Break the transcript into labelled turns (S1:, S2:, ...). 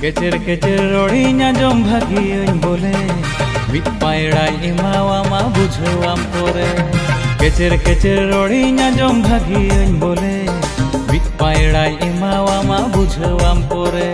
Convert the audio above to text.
S1: केचेर केचेर रड़िया जम भागी बोले मिट पायड़ाई एमावामा बुझावाम पोरे। केचेर केचेर रड़िया जम भागी बोले मिट पायड़ाई एमावामा बुझावाम पोरे।